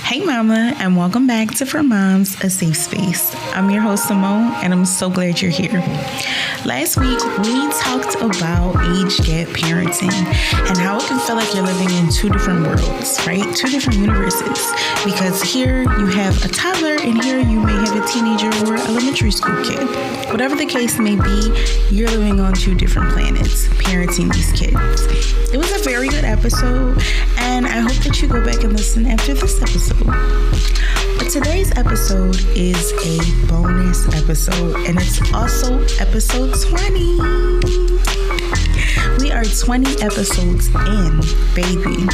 Hey mama, and welcome back to For Moms, a Safe Space. I'm your host Simone, and I'm so glad you're here. Last week, we talked about age gap parenting and how it can feel like you're living in two different worlds, right? Two different universes. Because here you have a toddler and here you may have a teenager or elementary school kid. Whatever the case may be, you're living on two different planets, parenting these kids. It was a very good episode, and I hope that you go back and listen after this episode. But today's episode is a bonus episode, and it's also episode 20. We are 20 episodes in, baby.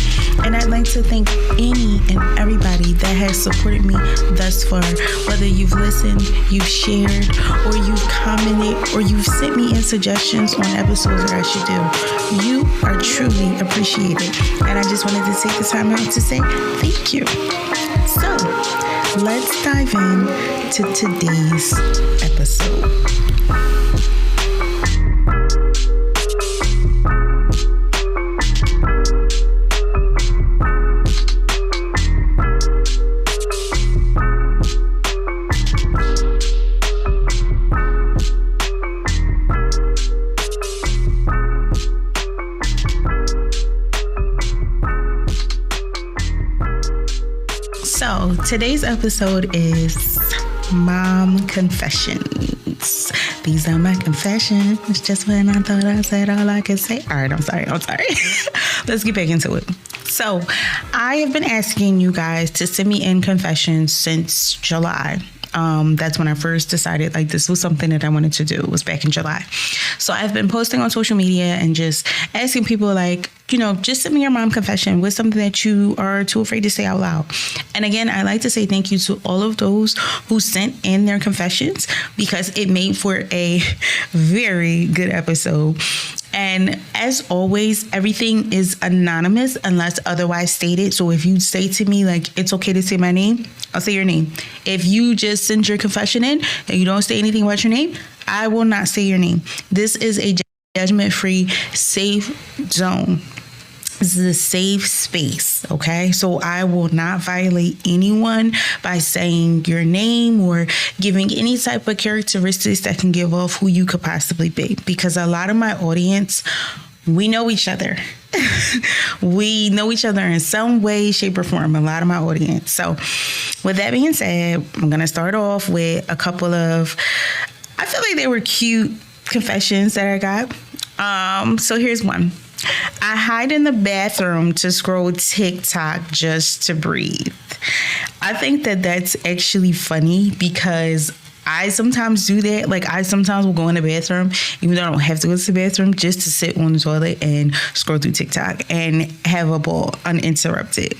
And I'd like to thank any and everybody that has supported me thus far. Whether you've listened, you've shared, or you've commented, or you've sent me in suggestions on episodes that I should do. You are truly appreciated. And I just wanted to take the time out to say thank you. So, let's dive in to today's episode. So today's episode is Mom Confessions. These are my confessions. It's just when I thought I said all I could say. All right, I'm sorry. Let's get back into it. So I have been asking you guys to send me in confessions since July. That's when I first decided this was something that I wanted to do. It was back in July. So I've been posting on social media and just asking people just send me your mom confession. What's something that you are too afraid to say out loud? And again, I like to say thank you to all of those who sent in their confessions because it made for a very good episode. And as always, everything is anonymous unless otherwise stated. So if you say to me, it's okay to say my name, I'll say your name. If you just send your confession in and you don't say anything about your name, I will not say your name. This is a judgment-free, safe zone. This is a safe space, okay? So I will not violate anyone by saying your name or giving any type of characteristics that can give off who you could possibly be. Because a lot of my audience, we know each other. We know each other in some way, shape, or form, a lot of my audience. So with that being said, I'm going to start off with a couple of, I feel like they were cute confessions that I got. So here's one. I hide in the bathroom to scroll TikTok just to breathe. I think that that's actually funny because I sometimes do that. I sometimes will go in the bathroom, even though I don't have to go to the bathroom, just to sit on the toilet and scroll through TikTok and have a ball uninterrupted.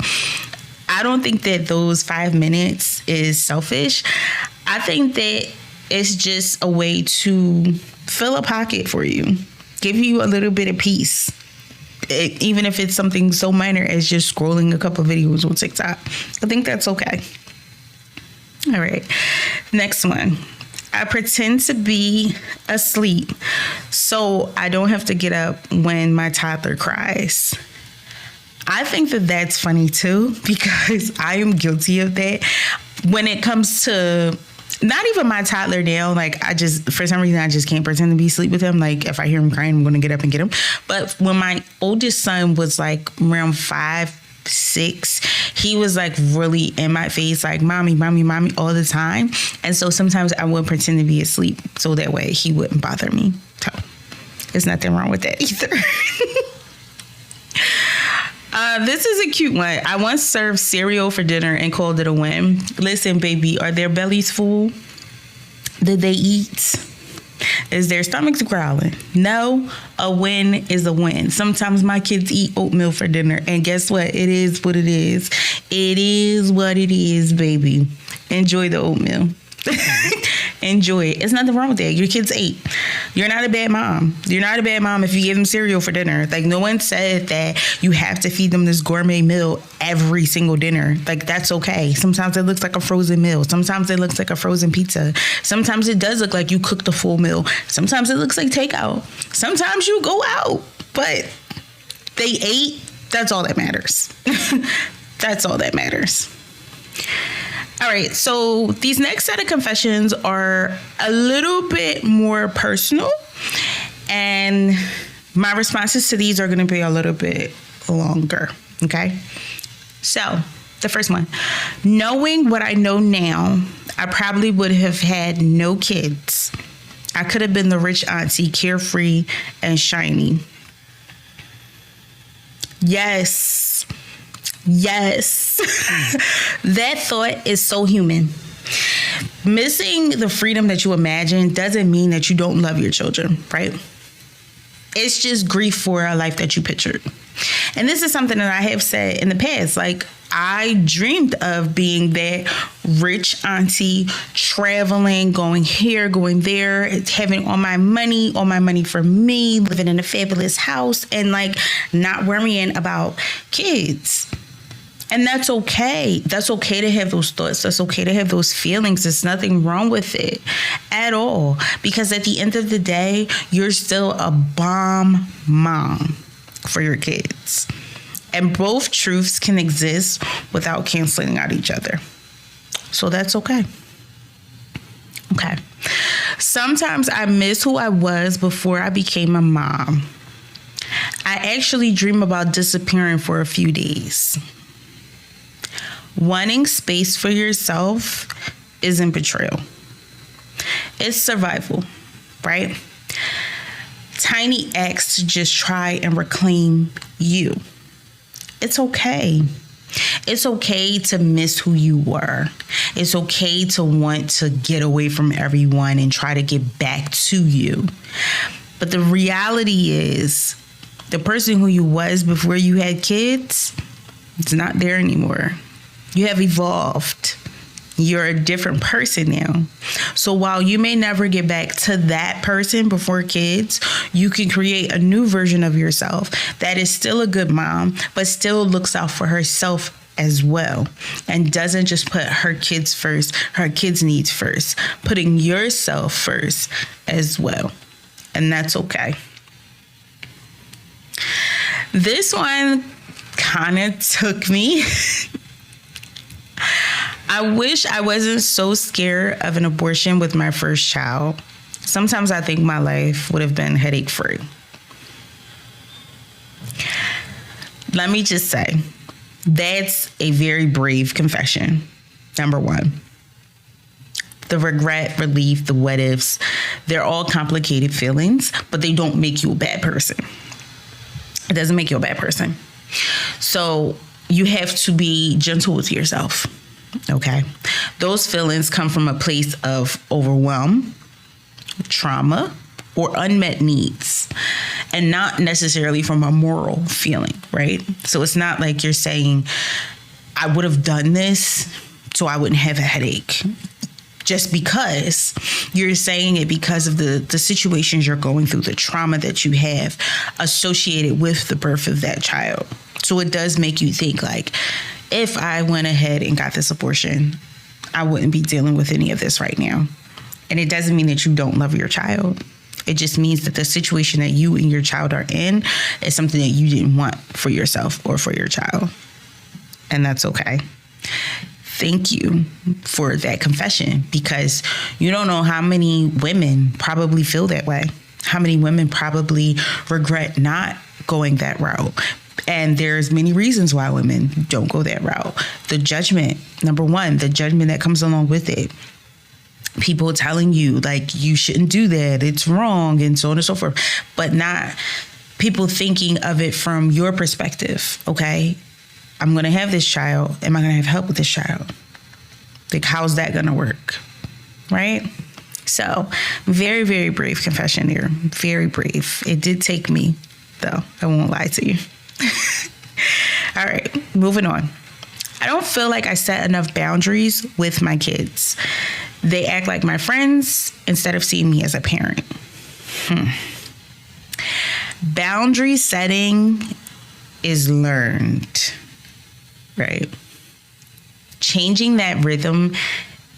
I don't think that those 5 minutes is selfish. I think that it's just a way to fill a pocket for you, give you a little bit of peace. Even if it's something so minor as just scrolling a couple videos on TikTok. I think that's okay. All right. Next one. I pretend to be asleep so I don't have to get up when my toddler cries. I think that that's funny too because I am guilty of that. When it comes to not even my toddler now, for some reason, I just can't pretend to be asleep with him. If I hear him crying, I'm going to get up and get him. But when my oldest son was around 5, 6, he was really in my face, mommy, mommy, mommy all the time. And so sometimes I would pretend to be asleep so that way he wouldn't bother me. So there's nothing wrong with that either. This is a cute one. I once served cereal for dinner and called it a win. Listen, baby, are their bellies full? Did they eat? Is their stomachs growling? No, a win is a win. Sometimes my kids eat oatmeal for dinner, and guess what? It is what it is. It is what it is, baby. Enjoy the oatmeal. Enjoy it. It's nothing wrong with that. Your kids ate. You're not a bad mom. You're not a bad mom if you give them cereal for dinner. No one said that you have to feed them this gourmet meal every single dinner. That's okay. Sometimes it looks like a frozen meal. Sometimes it looks like a frozen pizza. Sometimes it does look like you cooked a full meal. Sometimes it looks like takeout. Sometimes you go out. But they ate. That's all that matters. That's all that matters. right. So these next set of confessions are a little bit more personal, and my responses to these are going to be a little bit longer. Okay. So the first one, knowing what I know now, I probably would have had no kids. I could have been the rich auntie, carefree and shiny. Yes. That thought is so human. Missing the freedom that you imagine doesn't mean that you don't love your children, right? It's just grief for a life that you pictured. And this is something that I have said in the past. Like, I dreamed of being that rich auntie, traveling, going here, going there, having all my money for me, living in a fabulous house, and like not worrying about kids. And that's okay. That's okay to have those thoughts. That's okay to have those feelings. There's nothing wrong with it at all. Because at the end of the day, you're still a bomb mom for your kids. And both truths can exist without canceling out each other. So that's okay. Okay. Sometimes I miss who I was before I became a mom. I actually dream about disappearing for a few days. Wanting space for yourself isn't betrayal. It's survival, right? Tiny acts to just try and reclaim you. It's okay. It's okay to miss who you were. It's okay to want to get away from everyone and try to get back to you. But the reality is, the person who you was before you had kids, it's not there anymore. You have evolved. You're a different person now. So while you may never get back to that person before kids, you can create a new version of yourself that is still a good mom, but still looks out for herself as well, and doesn't just put her kids first, her kids' needs first, putting yourself first as well. And that's okay. This one kind of took me. I wish I wasn't so scared of an abortion with my first child. Sometimes I think my life would have been headache-free. Let me just say, that's a very brave confession. Number one. The regret, relief, the what ifs, they're all complicated feelings, but they don't make you a bad person. It doesn't make you a bad person. So you have to be gentle with yourself. Okay. Those feelings come from a place of overwhelm, trauma, or unmet needs, and not necessarily from a moral feeling, right? So it's not like you're saying, I would have done this so I wouldn't have a headache. Just because you're saying it because of the situations you're going through, the trauma that you have associated with the birth of that child. So it does make you think like, if I went ahead and got this abortion, I wouldn't be dealing with any of this right now. And it doesn't mean that you don't love your child. It just means that the situation that you and your child are in is something that you didn't want for yourself or for your child. And that's okay. Thank you for that confession, because you don't know how many women probably feel that way. How many women probably regret not going that route. And there's many reasons why women don't go that route. The judgment, number one, the judgment that comes along with it. People telling you, like, you shouldn't do that, it's wrong, and so on and so forth. But not people thinking of it from your perspective, okay? I'm going to have this child. Am I going to have help with this child? Like, how's that going to work? Right? So, very, very brave confession there. Very brave. It did take me, though. I won't lie to you. All right, moving on. I don't feel like I set enough boundaries with my kids. They act like my friends instead of seeing me as a parent. Boundary setting is learned, right? Changing that rhythm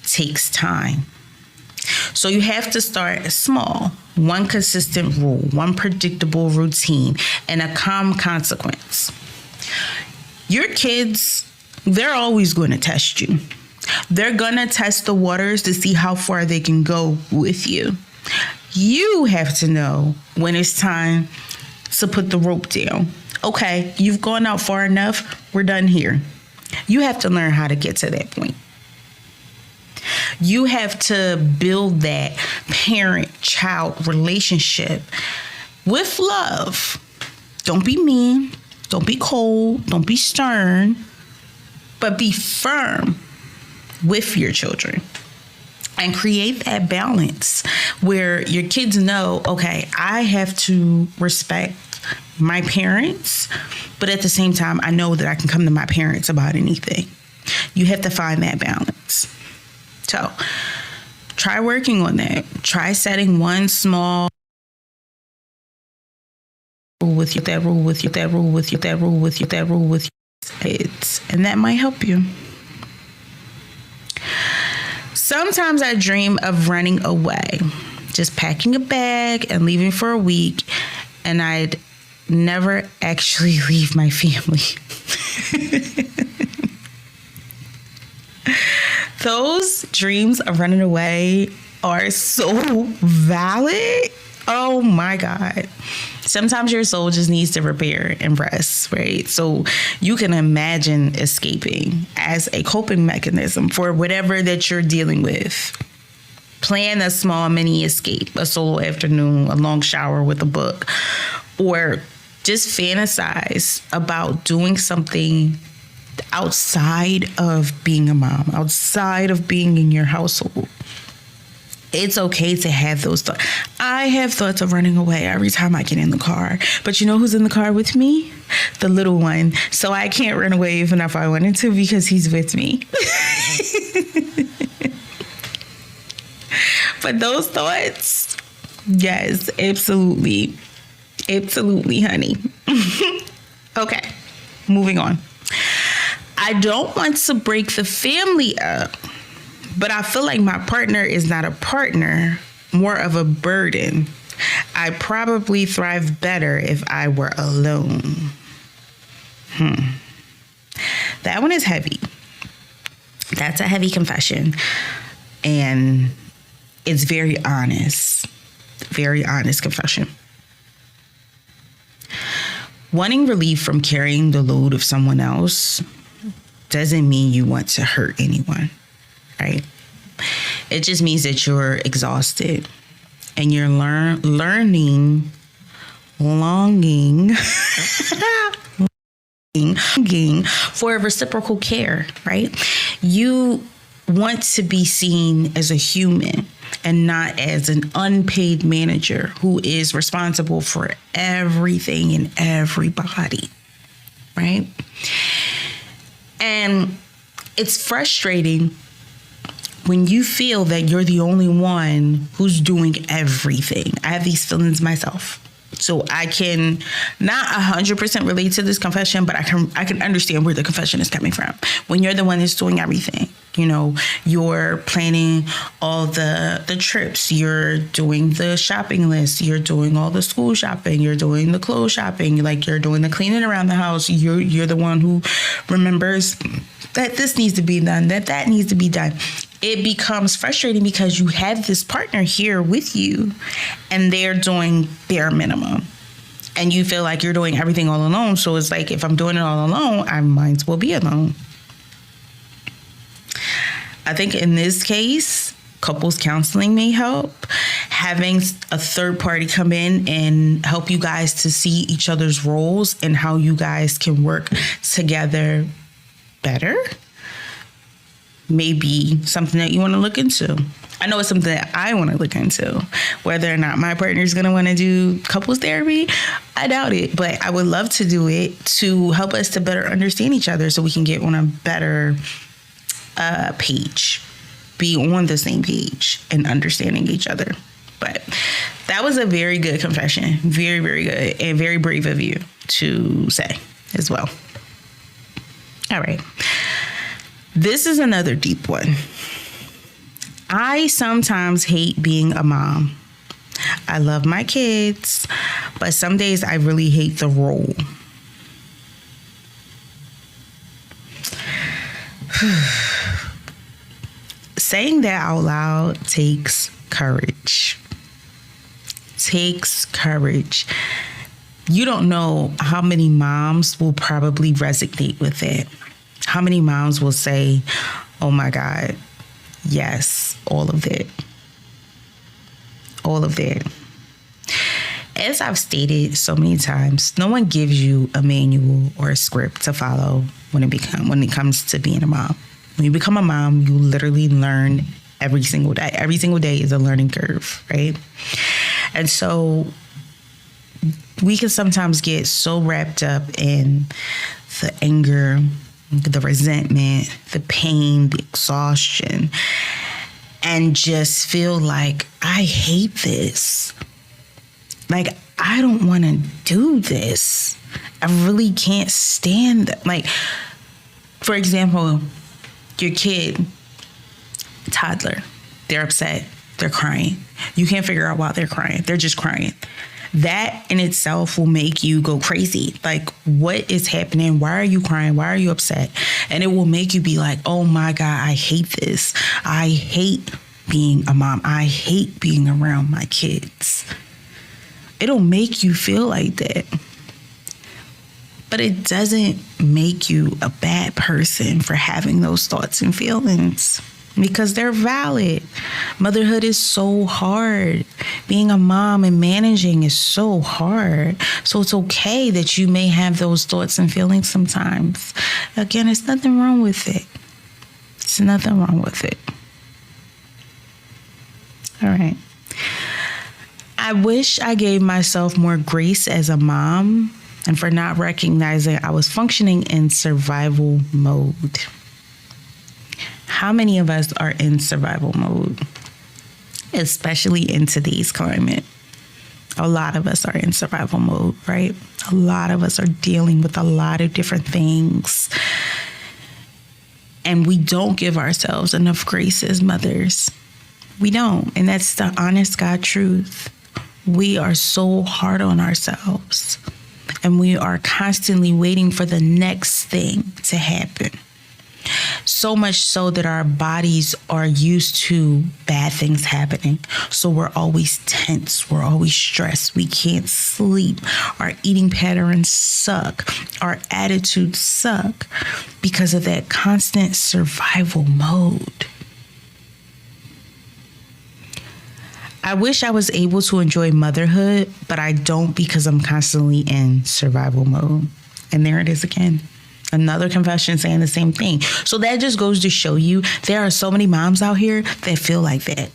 takes time. So you have to start small. One consistent rule, one predictable routine, and a calm consequence. Your kids, they're always going to test you. They're going to test the waters to see how far they can go with you. You have to know when it's time to put the rope down. Okay, you've gone out far enough. We're done here. You have to learn how to get to that point. You have to build that parent-child relationship with love. Don't be mean. Don't be cold. Don't be stern. But be firm with your children. And create that balance where your kids know, okay, I have to respect my parents, but at the same time, I know that I can come to my parents about anything. You have to find that balance. So try working on that. Try setting one small rule with you, that rule with you, that rule with you, that rule with you, that rule with you. And that might help you. Sometimes I dream of running away, just packing a bag and leaving for a week, and I'd never actually leave my family. Those dreams of running away are so valid. Oh my God. Sometimes your soul just needs to repair and rest, right? So you can imagine escaping as a coping mechanism for whatever that you're dealing with. Plan a small mini escape, a solo afternoon, a long shower with a book, or just fantasize about doing something outside of being a mom, outside of being in your household. It's okay to have those thoughts. I have thoughts of running away every time I get in the car. But you know who's in the car with me? The little one. So I can't run away even if I wanted to because he's with me. But those thoughts, yes, absolutely. Absolutely, honey. Okay, moving on. I don't want to break the family up, but I feel like my partner is not a partner, more of a burden. I probably thrive better if I were alone. That one is heavy. That's a heavy confession. And it's very honest confession. Wanting relief from carrying the load of someone else doesn't mean you want to hurt anyone. Right? It just means that you're exhausted and you're longing for reciprocal care, right? You want to be seen as a human and not as an unpaid manager who is responsible for everything and everybody, right? And it's frustrating when you feel that you're the only one who's doing everything. I have these feelings myself. So I can not 100% relate to this confession, but I can understand where the confession is coming from. When you're the one that's doing everything, you know, you're planning all the trips, you're doing the shopping list, you're doing all the school shopping, you're doing the clothes shopping, like you're doing the cleaning around the house. You're the one who remembers that this needs to be done, that needs to be done. It becomes frustrating because you have this partner here with you and they're doing bare minimum and you feel like you're doing everything all alone. So it's like, if I'm doing it all alone, I might as well be alone. I think in this case, couples counseling may help. Having a third party come in and help you guys to see each other's roles and how you guys can work together better may be something that you want to look into. I know it's something that I want to look into. Whether or not my partner is going to want to do couples therapy, I doubt it. But I would love to do it to help us to better understand each other so we can get on a better page, be on the same page and understanding each other. But that was a very good confession. Very, very good and very brave of you to say as well. All right. This is another deep one. I sometimes hate being a mom. I love my kids, but some days I really hate the role. saying that out loud takes courage. Takes courage. You don't know how many moms will probably resonate with it. How many moms will say, oh my God, yes, all of it. All of it. As I've stated so many times, no one gives you a manual or a script to follow when it comes to being a mom. When you become a mom, you literally learn every single day. Every single day is a learning curve, right? And so we can sometimes get so wrapped up in the anger, the resentment, the pain, the exhaustion, and just feel like, I hate this. Like, I don't want to do this. I really can't stand that. Like, for example, your kid, toddler, they're upset, they're crying. You can't figure out why they're crying. They're just crying. That in itself will make you go crazy. Like, what is happening? Why are you crying? Why are you upset? And it will make you be like, oh my God, I hate this. I hate being a mom. I hate being around my kids. It'll make you feel like that. But it doesn't make you a bad person for having those thoughts and feelings, because they're valid. Motherhood is so hard. Being a mom and managing is so hard. So it's okay that you may have those thoughts and feelings sometimes. Again, there's nothing wrong with it. There's nothing wrong with it. All right. I wish I gave myself more grace as a mom and for not recognizing I was functioning in survival mode. How many of us are in survival mode, especially in today's climate? A lot of us are in survival mode, right? A lot of us are dealing with a lot of different things. And we don't give ourselves enough grace as mothers. We don't. And that's the honest God truth. We are so hard on ourselves. And we are constantly waiting for the next thing to happen. So much so that our bodies are used to bad things happening. So we're always tense. We're always stressed. We can't sleep. Our eating patterns suck. Our attitudes suck because of that constant survival mode. I wish I was able to enjoy motherhood, but I don't because I'm constantly in survival mode. And there it is again. Another confession saying the same thing. So that just goes to show you there are so many moms out here that feel like that.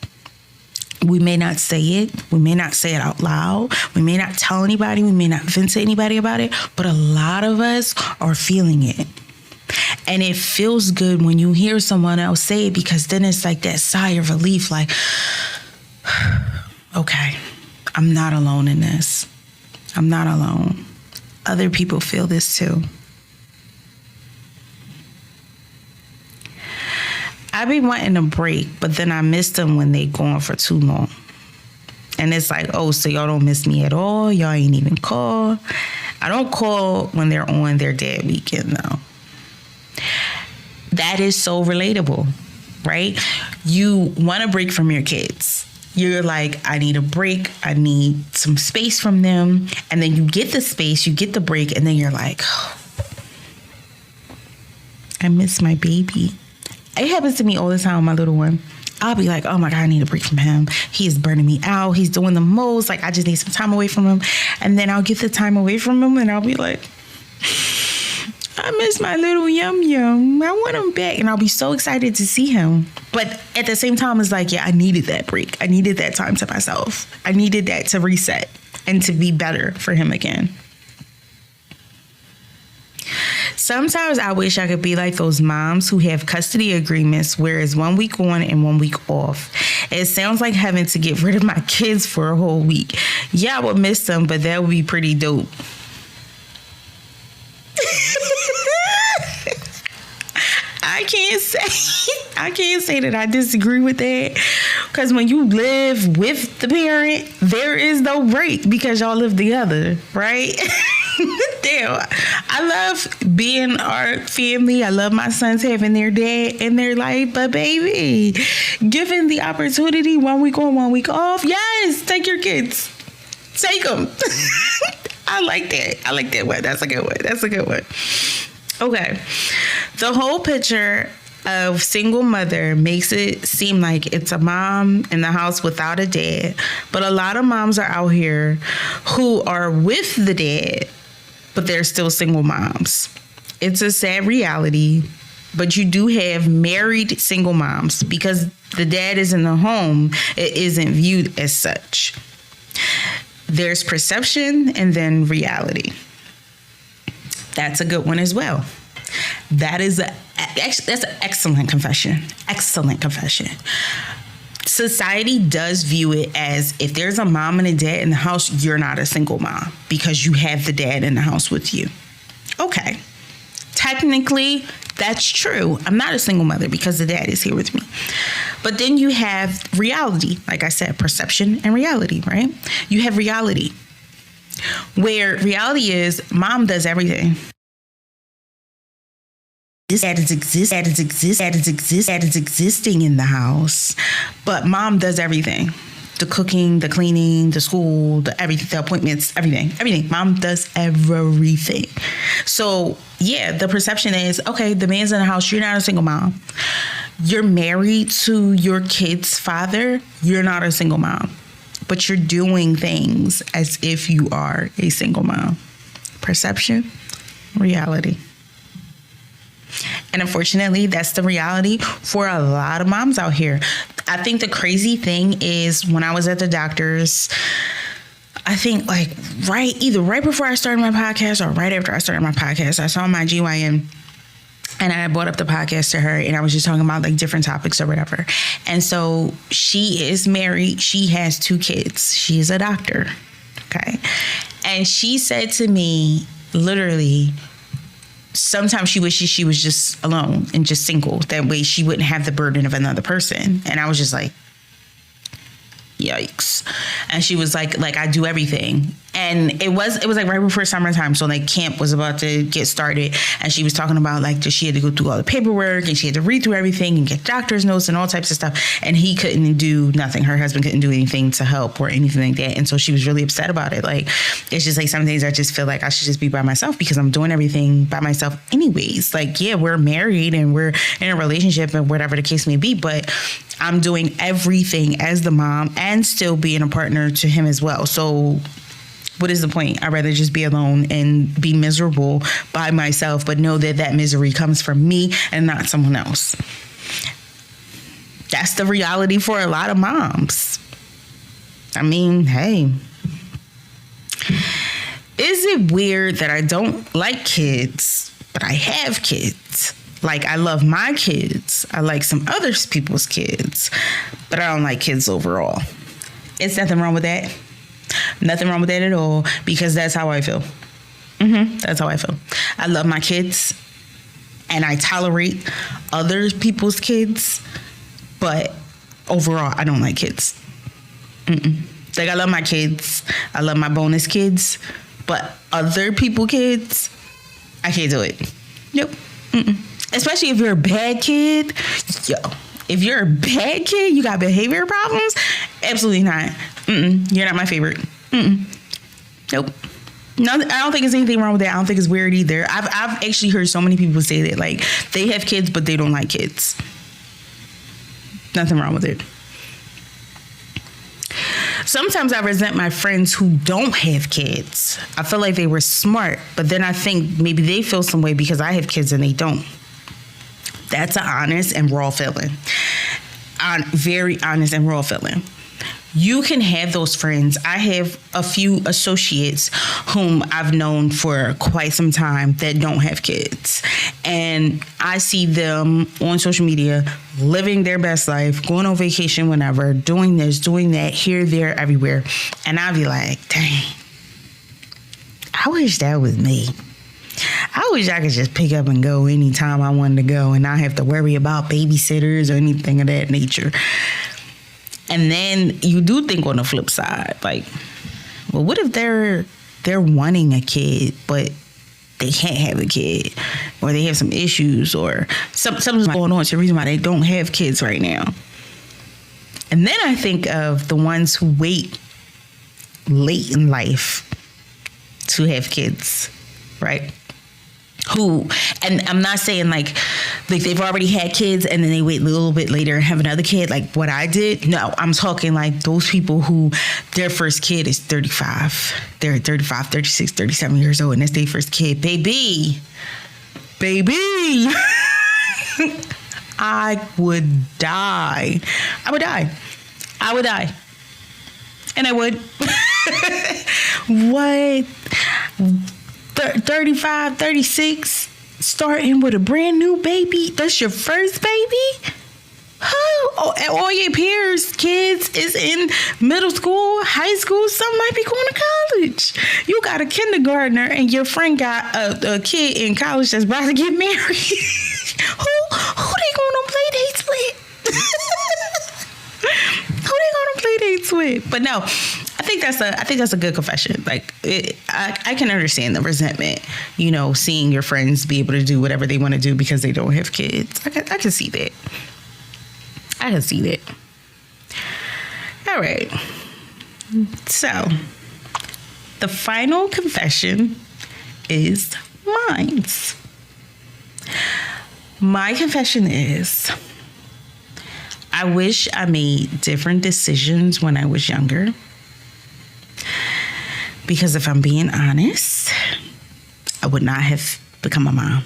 We may not say it. We may not say it out loud. We may not tell anybody. We may not vent to anybody about it. But a lot of us are feeling it. And it feels good when you hear someone else say it, because then it's like that sigh of relief, like, okay, I'm not alone in this. I'm not alone. Other people feel this too. I be wanting a break, but then I miss them when they gone for too long. And it's like, oh, so y'all don't miss me at all? Y'all ain't even call? I don't call when they're on their dad weekend, though. That is so relatable, right? You want a break from your kids. You're like, I need a break. I need some space from them. And then you get the space, you get the break, and then you're like, oh, I miss my baby. It happens to me all the time with my little one. I'll be like, oh my God, I need a break from him. He is burning me out. He's doing the most. Like, I just need some time away from him. And then I'll get the time away from him and I'll be like, I miss my little yum yum. I want him back. And I'll be so excited to see him. But at the same time, it's like, yeah, I needed that break. I needed that time to myself. I needed that to reset and to be better for him again. Sometimes I wish I could be like those moms who have custody agreements where it's 1 week on and 1 week off. It sounds like having to get rid of my kids for a whole week. Yeah, I would miss them, but that would be pretty dope. I can't say that I disagree with that, because when you live with the parent, there is no break because y'all live together, right? Damn, I love being our family. I love my sons having their dad in their life. But baby, given the opportunity, 1 week on, 1 week off, yes, take your kids. Take them. I like that. I like that one. That's a good one. That's a good one. Okay. The whole picture of single mother makes it seem like it's a mom in the house without a dad. But a lot of moms are out here who are with the dad, but they're still single moms. It's a sad reality, but you do have married single moms because the dad is in the home. It isn't viewed as such. There's perception and then reality. That's a good one as well. That's an excellent confession. Excellent confession. Society does view it as if there's a mom and a dad in the house, you're not a single mom because you have the dad in the house with you. Okay. Technically, that's true. I'm not a single mother because the dad is here with me. But then you have reality. Like I said, perception and reality, right? You have reality, where reality is mom does everything. That is existing in the house, but mom does everything. The cooking, the cleaning, the school, the everything, the appointments, everything. Mom does everything. So yeah, the perception is, okay, the man's in the house, you're not a single mom. You're married to your kid's father, you're not a single mom. But you're doing things as if you are a single mom. Perception, reality. And unfortunately, that's the reality for a lot of moms out here. I think the crazy thing is when I was at the doctor's, I think like either right before I started my podcast or right after I started my podcast, I saw my GYN and I brought up the podcast to her and I was just talking about like different topics or whatever. And so she is married. She has 2 kids. She is a doctor. Okay. And she said to me, literally, sometimes she wishes she was just alone and just single. That way she wouldn't have the burden of another person. And I was just like, yikes. And she was like I do everything. And it was like right before summertime. So like camp was about to get started. And she was talking about like she had to go through all the paperwork and she had to read through everything and get doctor's notes and all types of stuff. And he couldn't do nothing. Her husband couldn't do anything to help or anything like that. And so she was really upset about it. Like, it's just like some days I just feel like I should just be by myself because I'm doing everything by myself anyways. Like, yeah, we're married and we're in a relationship and whatever the case may be, but I'm doing everything as the mom and still being a partner to him as well. So what is the point? I'd rather just be alone and be miserable by myself, but know that that misery comes from me and not someone else. That's the reality for a lot of moms. I mean, hey. Is it weird that I don't like kids, but I have kids? Like, I love my kids. I like some other people's kids, but I don't like kids overall. It's nothing wrong with that. Nothing wrong with that at all, because that's how I feel. That's how I feel. I love my kids, and I tolerate other people's kids, but overall, I don't like kids. Like, I love my kids. I love my bonus kids, but other people's kids, I can't do it. Nope. Especially if you're a bad kid. Yo, if you're a bad kid, you got behavior problems, absolutely not. You're not my favorite. Nope. No, I don't think there's anything wrong with that. I don't think it's weird either. I've actually heard so many people say that, like, they have kids, but they don't like kids. Nothing wrong with it. Sometimes I resent my friends who don't have kids. I feel like they were smart, but then I think maybe they feel some way because I have kids and they don't. That's an honest and raw feeling. Very honest and raw feeling. You can have those friends. I have a few associates whom I've known for quite some time that don't have kids. And I see them on social media living their best life, going on vacation whenever, doing this, doing that, here, there, everywhere. And I'll be like, dang, I wish that was me. I wish I could just pick up and go anytime I wanted to go and not have to worry about babysitters or anything of that nature. And then you do think on the flip side, like, well, what if they're they're wanting a kid, but they can't have a kid, or they have some issues, or something's going on. It's the reason why they don't have kids right now. And then I think of the ones who wait late in life to have kids, right? And I'm not saying like they've already had kids and then they wait a little bit later and have another kid, like what I did. No, I'm talking like those people who their first kid is 35. They're 35, 36, 37 years old, and that's their first kid. Baby. I would die. And I would. What? 35, 36, starting with a brand new baby? That's your first baby? All your peers' kids is in middle school, high school. Some might be going to college. You got a kindergartner and your friend got a kid in college that's about to get married. Who they going to play dates with? Who they going to play dates with? But no, I think that's a good confession. Like, I can understand the resentment, seeing your friends be able to do whatever they want to do because they don't have kids. I can see that. I can see that. All right. So, the final confession is mine. My confession is, I wish I made different decisions when I was younger. Because if I'm being honest, I would not have become a mom.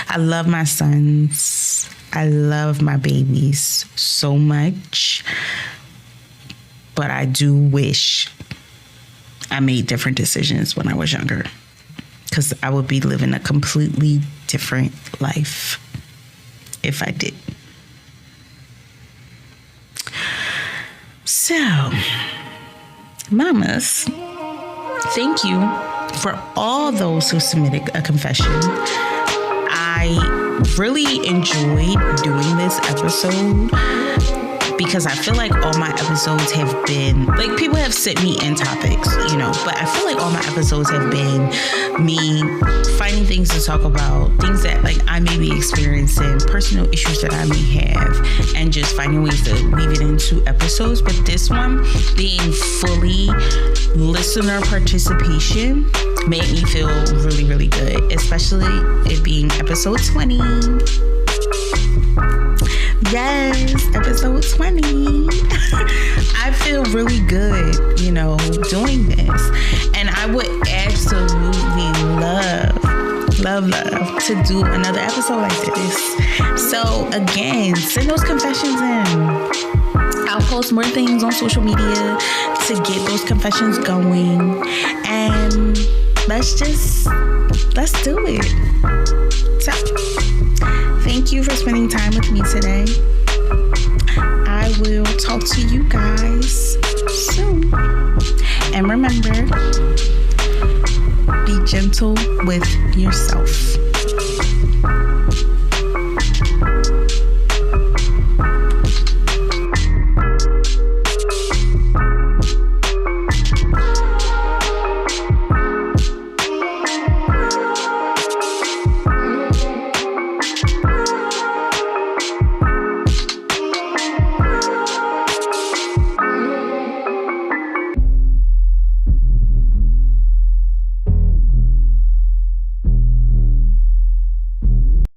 I love my sons. I love my babies so much. But I do wish I made different decisions when I was younger. Because I would be living a completely different life if I did. So, mamas, thank you for all those who submitted a confession. I really enjoyed doing this episode because I feel like all my episodes have been, like, people have sent me in topics, but I feel like all my episodes have been me finding things to talk about, things that, like, I may be experiencing, personal issues that I may have, and just finding ways to weave it into episodes. But this one being fully listener participation made me feel really, really good, especially it being episode 20. Yes, episode 20. I feel really good, doing this. And I would absolutely love to do another episode like this. So again, send those confessions in. I'll post more things on social media to get those confessions going. And let's do it. So, thank you for spending time with me today. I will talk to you guys soon. And remember, be gentle with yourself.